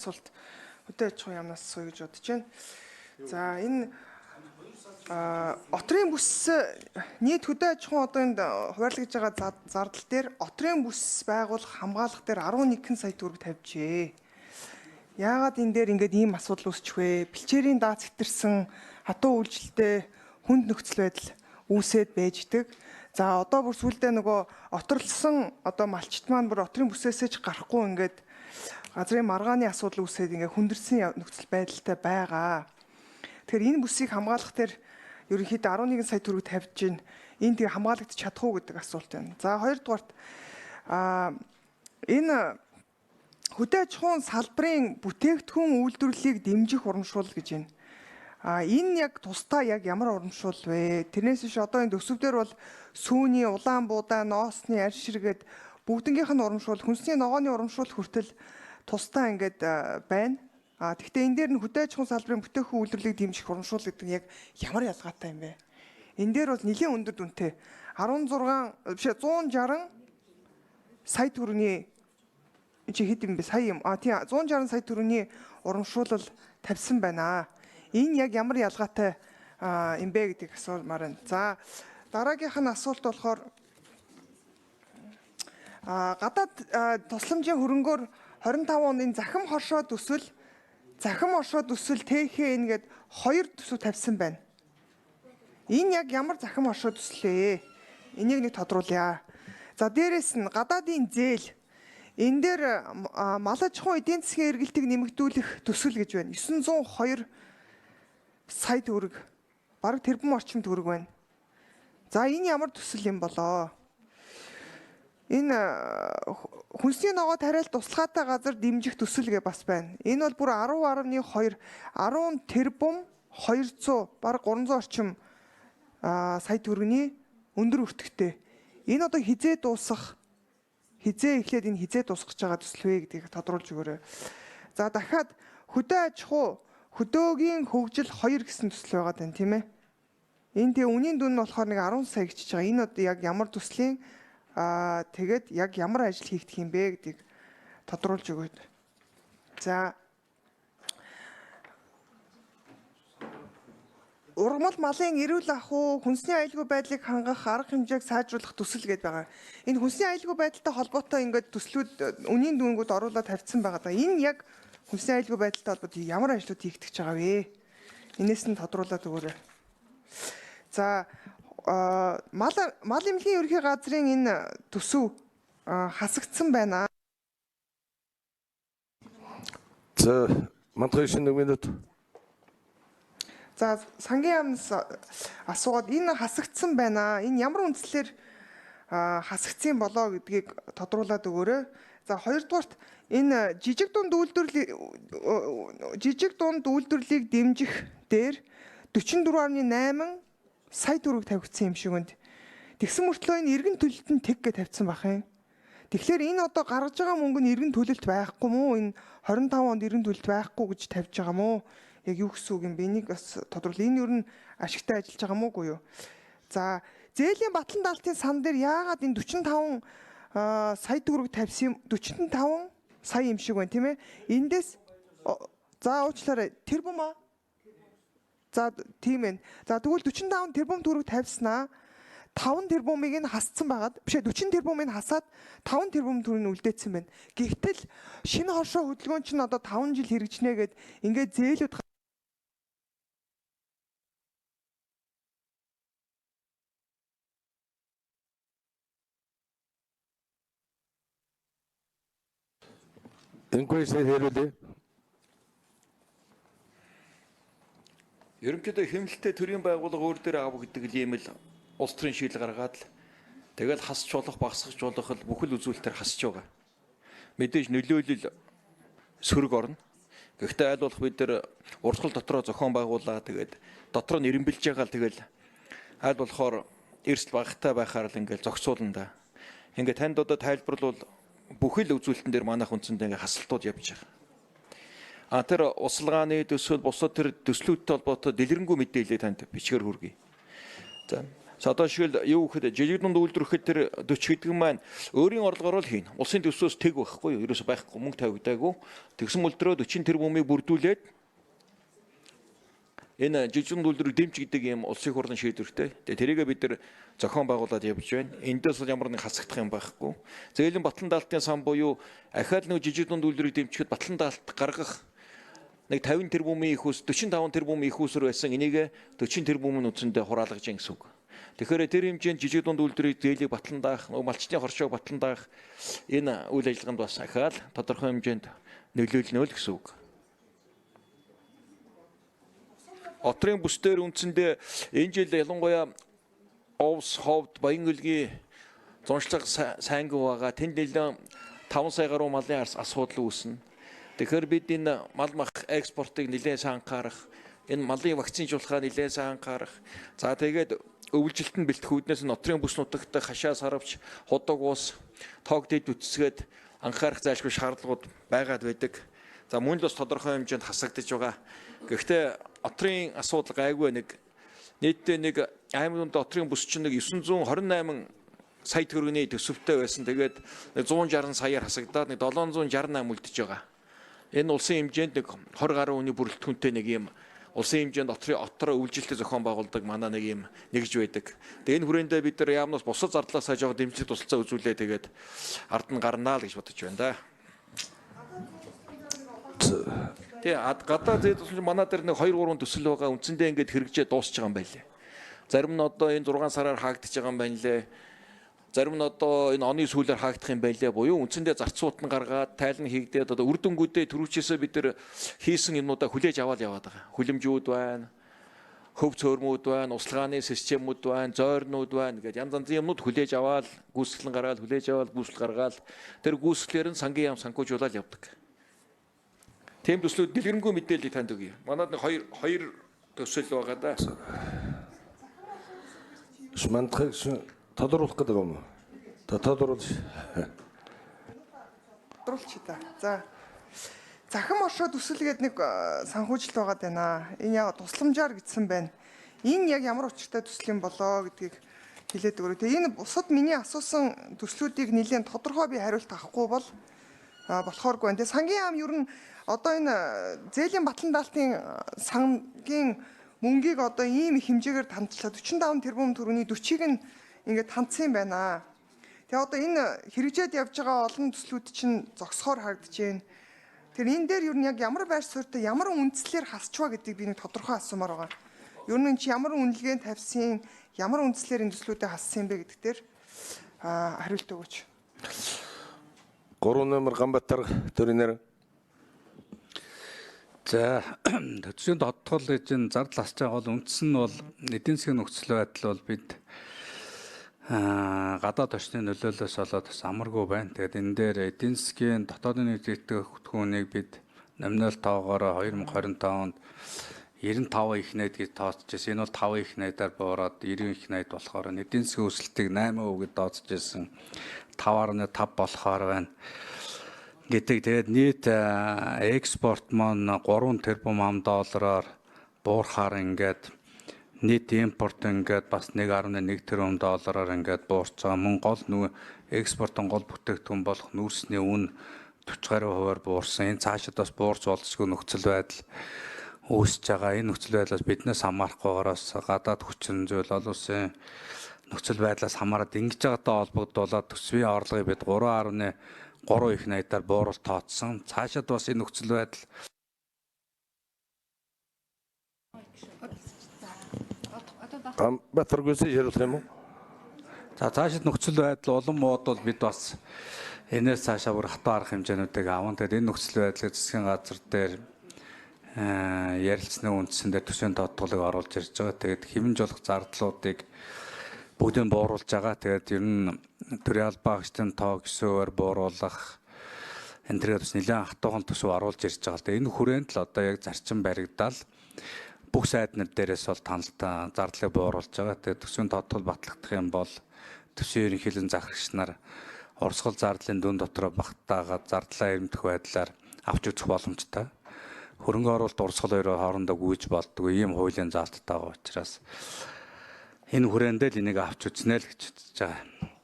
асуулт хөдөө аж ахуйн яамнаас асууя гэж бодож байна. За энэ отрын бүс нийт хөдөө аж ахуйн одоо энд хуваарлагдж байгаа зардал дээр отрын бүс байгуулах хамгаалах дээр 11 сая төгрөг тавьжээ. Яагаад энэ дээр ингээд ийм асуудал үүсчих вэ? Бэлчээрийн дац хэтэрсэн хатуу үйлчлэлтэй хүнд нөхцөл байдал үүсээд байждаг. За одоо бүр сүүлдээ нөгөө оторлсон одоо малчт маань бүр отрын бүсээсээ ч гарахгүй ингээд газрын маргааны асуудал үүсээд ингээ хүндэрсэн нөхцөл байдалтай байгаа. Тэгэхээр энэ бүсийг хамгаалах дээр ерөнхийдөө 11 сая төгрөг тавьж байна. Энэ тэг хамгаалагдчих чадах уу гэдэг асуулт байна. За хоёрдугаарт энэ хөдөө аж ахуйн салбарын бүтээгдэхүүн үйлдвэрлэлийг дэмжих урамшуул гэж байна. Энэ яг тусдаа яг ямар урамшуул вэ? Тэрнээс биш одоо энэ төсөвдөр бол сүүний улаан буудаа, ноосны арь ширгээд бүгднгийнх нь урамшуул, хүнсний ногооны урамшуул хүртэл тусдаа ингээд байна. Тэгэхдээ энэ дээр нь хөдөө аж ахуйн салбарын бүтээгдэхүүн үйлдвэрлэлийг дэмжих урамшуул гэдэг нь яг ямар ялгаатай юм бэ? Энэ дээр бол нэлийн өндөр дүнтэй 160 сая төгрөгийн чи хэд юм бэ? Сая юм. Тийм 160 сая төгрөгийн урамшуулал тавьсан байна. Энэ яг ямар ялгаатай юм бэ гэдэг асуумаар байна. За дараагийнх нь асуулт болохоор гадаад тусламжийн хөрөнгөөр 25 оны захим хоршоо төсөл ТХН гээд 2 төсөв тавьсан байна. Энэ яг ямар захим хоршоо төсөл вэ? Энийг нэг тодруулъя. За дээрэс нь гадаадын зээл энэ дээр мал аж ахуйн эдийн засгийн эргэлтийг нэмэгдүүлэх төсөл гэж байна. 902 сая төгрөг. Бараг тэрбум орчим төгрөг байна. За энэ ямар төсөл юм болоо? Энэ хүнсний ногоо тариалт туслахаатай газар дэмжих төсөл гэж бас байна. Энэ бол бүр 10 тэрбум 200 бараг 300 орчим сая төгрөгийн өндөр өртөгтэй. Энэ одоо хизээ эхлээд энэ хизээ дуусгах гэж байгаа төсөл вэ гэдгийг тодруулж өгөөрэй. За дахиад хөдөө аж ахуй хөдөөгийн хөгжил 2 гэсэн төсөл байгаа даа тийм ээ. Энэ тэгээ үнийн дүн нь болохоор нэг 10 сая гिचж байгаа. Энэ одоо яг ямар төслийн тэгээд яг ямар ажил хийгдэх юм бэ гэдгийг тодруулж өгөөд. За ургамал малын эрүүл ахуй, хүнсний аюулгүй байдлыг хангах арга хэмжээг сайжруулах төсөл гэдээ байгаа. Энэ хүнсний аюулгүй байдалтай холбоотой ингээд төслүүд үнийн дүнгууд оруулаад тавьсан байгаа. Энэ яг хүнсний аюулгүй байдалтай холбоотой ямар ажлууд хийгдэж байгаа вэ? Энээс нь тодруулаад өгөөрэй. За мал эмнэлгийн ерөнхий газрын энэ төсөв хасагдсан байна. За мантгайшин нэг минут. За сангийн яамнаас асуугаад энэ хасагдсан байна. Энэ ямар үндслээр хасагдсан болоо гэдгийг тодруулаад өгөөрэй. За хоёрдугаарт энэ жижиг дунд үйлдвэрлэлийг дэмжих дээр 44.8 сая төгрөг тавигдсан юм шиг байна. Тэгсэн мөртлөө энэ эргэн төлөлтөнд тэг гэж тавьсан бах юм. Тэгэхээр энэ одоо гаргаж байгаа мөнгө нь эргэн төлөлт байхгүй мó? Энэ 25 онд эргэн төлөлт байхгүй гэж тавьж байгаа мó? Яг юу гэсэн үг юм бэ? Энийг бас тодруулъя. Энэ юу н ашигтай ажиллаж байгаа мó үгүй юу? За зээлийн батлан даалтын сан дээр яагаад энэ 45 сая төгрөг тавьсан юм? 45 сая юм шиг байна тийм ээ. Эндээс за уучлаарай. Тэрбум аа. За тийм ээ. За тэгвэл 45 тэрбум төгрөг тавьснаа 5 тэрбумыг нь хасцсан байгаад биш 40 тэрбумыг нь хасаад 5 тэрбум төгрөг нь үлдээсэн байна. Гэвтэл шинэ хоршоо хөдөлгөөн чинь одоо 5 жил хэрэгжнэ гэд ингээд зээлүүд Инквайсер хэрүүлээ. Ерөнхийдөө хэмнэлттэй төрийн байгууллага өөр дээр аав гэдэг ийм л улс төрийн шийдэл гаргаад л тэгэл хасч болох, багасгах болох л бүхэл үзүүлэлтээр хасч байгаа. Мэдээж нөлөөлөл сөрөг орно. Гэхдээ аль болох бид нар урсгал дотроо зохион байгуулаад тэгээд дотор нь ирэмбэлж байгаа л тэгэл аль болохоор эрсдэл багтай байхаар л ингээл зохицуулна да. Ингээд танд одоо тайлбарлал бүхэл үзүүлэлтэн дээр манайх үндсэндээ ингээ хасалтууд явж байгаа. Тэр усалгааны төсөл бусад тэр төслүүдтэй холбоотой дэлгэрэнгүй мэдээлэл танд бичгээр хүргэе. За За одоо шил юу гэхэд жижиг дунд үйлдвэрэхэд тэр 40 гэдэг маань өөрийн орлогоор л хийн. Улсын төсвөөс тэг байхгүй юу? Ерөөсө байхгүй мөнгө тавигдаагүй. Тэгсэн мөлдрөө 40 тэрбумыг бүрдүүлээд энэ жижиг дунд үйлдвэрийг дэмж гэдэг юм улсын хурлын шийдвэртэй. Тэгээ тэрийгээ бид нар зохион байгуулад явж байна. Эндээс бол ямар нэг хасагдах юм байхгүй. Зээлийн батлан даалтын сан буюу ахаад нэг жижиг дунд үйлдвэрийг дэмжихэд батлан даалт гаргах нэг 50 тэрбумын их ус 45 тэрбумын их усэр байсан энийг 40 тэрбумын үндсэндээ хураалгаж гин гэсэн үг. Тэгэхээр тэр хэмжээнд жижиг дунд үйлдвэрийг зээлийг батлан даах, малчны хоршоог батлан даах энэ үйл ажиллагаанд бас ахаал тодорхой хэмжээнд нөлөөлнө л гэсэн үг. Отрын бүсдэр үндсэндээ энэ жил ялангуяа Овс ховд Баянгөлгийн зуншлаг сайнг байгаа. Тэнд нэлээд 5 сая гаруй малын асуудал үүснэ. Тэгэхээр бид энэ мал мах экспортыг нэлээд сайн анхаарах, энэ малын вакцинжуулахаа нэлээд сайн анхаарах. За тэгээд өвлжилтөнд бэлтгэхүүднээс нь отрын бүс нутагт хашаа сарвч, худаг ус, тоог дэд үтсгээд анхаарах зайлшгүй шаардлагууд байгаад байдаг. За мөн л бас тодорхой хэмжээнд хасагдж байгаа. Гэхдээ отрын асуудал гайгүй нэг нийтдээ нэг аймагт отрын бүс чинь нэг 928 сая төгрөгийн төсөвтэй байсан. Тэгээд 160 саяар хасагдаад нэг 768 үлдэж байгаа. Энэ улсын хэмжээнд нэг 20 гаруй хүний бүрэлдэхүүнтэй нэг юм улсын хэмжээнд отроо үйлчлэлтэй зохион байгуулдаг манай нэг юм нэгж байдаг. Тэгээд энэ хүрээндээ бид нар яамнаас бусад зардлаасаа жоо дэмжлэг тусалцаа үзүүлээ тэгээд ард нь гарнаа л гэж бодож байна да. Тэгээ гадаа зэд тусалж манай дээр нэг 2 3 төсөл байгаа үндсэндээ ингээд хэрэгжээ дуусч байгаа юм байлээ. Зарим нь одоо энэ 6 сараар хаагдчих байгаа юм байна лээ. Зарим нь одоо энэ оны сүүлээр хаагдах юм байлээ. Буюу үндсэндээ зарцуут нь гаргаад тайлан хийгдээд одоо үр дүнгуудээ төрүүлчээсээ бид нар хийсэн юмнуудаа хүлээж аваад яваад байгаа. Хүлэмжүүд байна, хөв цөөрмүүд байна, услгааны системүүд байна, зойрнууд байна гэдэг янз янзын юмнууд хүлээж аваад гүйцэтгэл гаргаад хүлээж аваад гүйцэтгэл гаргаад тэр гүйцэтгэлээр нь сангийн яам санхүүжуулаад явдаг. Тийм төслүүд дэлгэрэнгүй мэдээллийг танд өгье. Манайд нэг хоёр төсөл байгаа да. Шмантхыг тодруулах гэдэг юм уу? Тодруулж. Тодруулчих та. За. Захин оршоо төсөлгээд нэг санхүүжилт байгаад байна. Энэ яг тусламжаар гэсэн байна. Энэ яг ямар учиртай төсөл юм болоо гэдгийг хэлээд өгөрөө. Тэгээ энэ бусад миний асуусан төслүүдийг нэлээд тодорхой би хариулт авахгүй бол болохооргүй байна. Тэгээ сангийн яам ер нь одоо энэ зээлийн батлан даалтын сангийн мөнгийг одоо ийм хэмжээгээр тандчлаа 45 тэрбум төгрөгийн 40-ыг нь ингээд тандсан юм байна. Тэгээ одоо энэ хэрэгжээд явж байгаа олон төслүүд чинь зогсохоор харагдаж байна. Тэр энэ дээр ер нь яг ямар байр суурьтай ямар үндслээр хасчваа гэдгийг би нэг тодорхой асуумаар байгаа. Ер нь чи ямар үнэлгээнд тавьсан, ямар үндслээр энэ төслүүдэд хассан бэ гэдэг дээр хариулт өгөөч. 3 номер Ганбатар төрийнэр. За төсвийн тодтол гэж энэ зардал асч байгаа бол үндс нь бол эдийн засгийн нөхцөл байдал бол бид гадаад орчны нөлөөллөөс болоод бас амаргүй байна. Тэгээд энэ дээр эдийн засгийн дотоодын нийтлэг хөтгөөнийг бид номинал тоогоор 2025 онд 95 их найд гэж тооцож байсан. Энэ бол 5 их найдаар буураад 90 их найд болохоор эдийн засгийн өсөлтийг 8% гэж тооцож байсан. 5.5 болохоор байна. Гэдэг тэгээд нийт экспорт маань 3 тэрбум ам доллараар буурахаар ингээд нийт импорт ингээд бас 1.1 тэрбум доллараар ингээд буурч байгаа. Мөн гол нөгөө экспортын гол бүтээгдэхүүн болох нүүрсний үн 40 гаруй хувиар буурсан. Энэ цаашид бас буурч болцсгүй нөхцөл байдал үүсэж байгаа. Энэ нөхцөл байдлаас биднээс хамаарахгүйгоороос гадаад хүчин зүйл олон улсын нөхцөл байдлаас хамаарат ингэж байгаатай холбогдуулаад төсвийн орлогыг бид 3.3 их найдаар бууруулалт тооцсон. Цаашид бас энэ нөхцөл байдал Ганбатар гүсэж ярих юм уу? за цаашид нөхцөл байдал улам муудвал бид бас энээс цаашаа бүр хатуу арга хэмжээнүүдийг аван. Тэгээд энэ нөхцөл байдлыг засгийн газар дээр ярилцсны үндсэн дээр төсвийн тодтголыг оруулж ирж байгаа. Тэгээд хэмнж болох зардлуудыг бүгдийг бууруулж байгаа. Тэгээд ер нь төрийн албаагчдын тоо гэсөөр бууруулах энэ төрөд бас нэлээд хатуухан төсөв оруулж ирж байгаа. Тэгээд энэ хүрээнд л одоо яг зарчим баригдал бүх сайд нар дээрээс бол таналтай зардлыг бууруулж байгаа. Тэгээд төсвийн тодтол батлагдах юм бол төсвийн ерөнхийлөгчийн захирагч нар урсгал зардлын дүн дотроо багтаагаад зардлаа ирэмдэх байдлаар авч үзэх боломжтой. Хөрөнгө оруулалт урсгал хоёроо хоорондоо гүйж болдгоо ийм хуулийн заалттай байгаа учраас энэ хүрээндээ л энийг авч үзнэ л гэж бодож байгаа.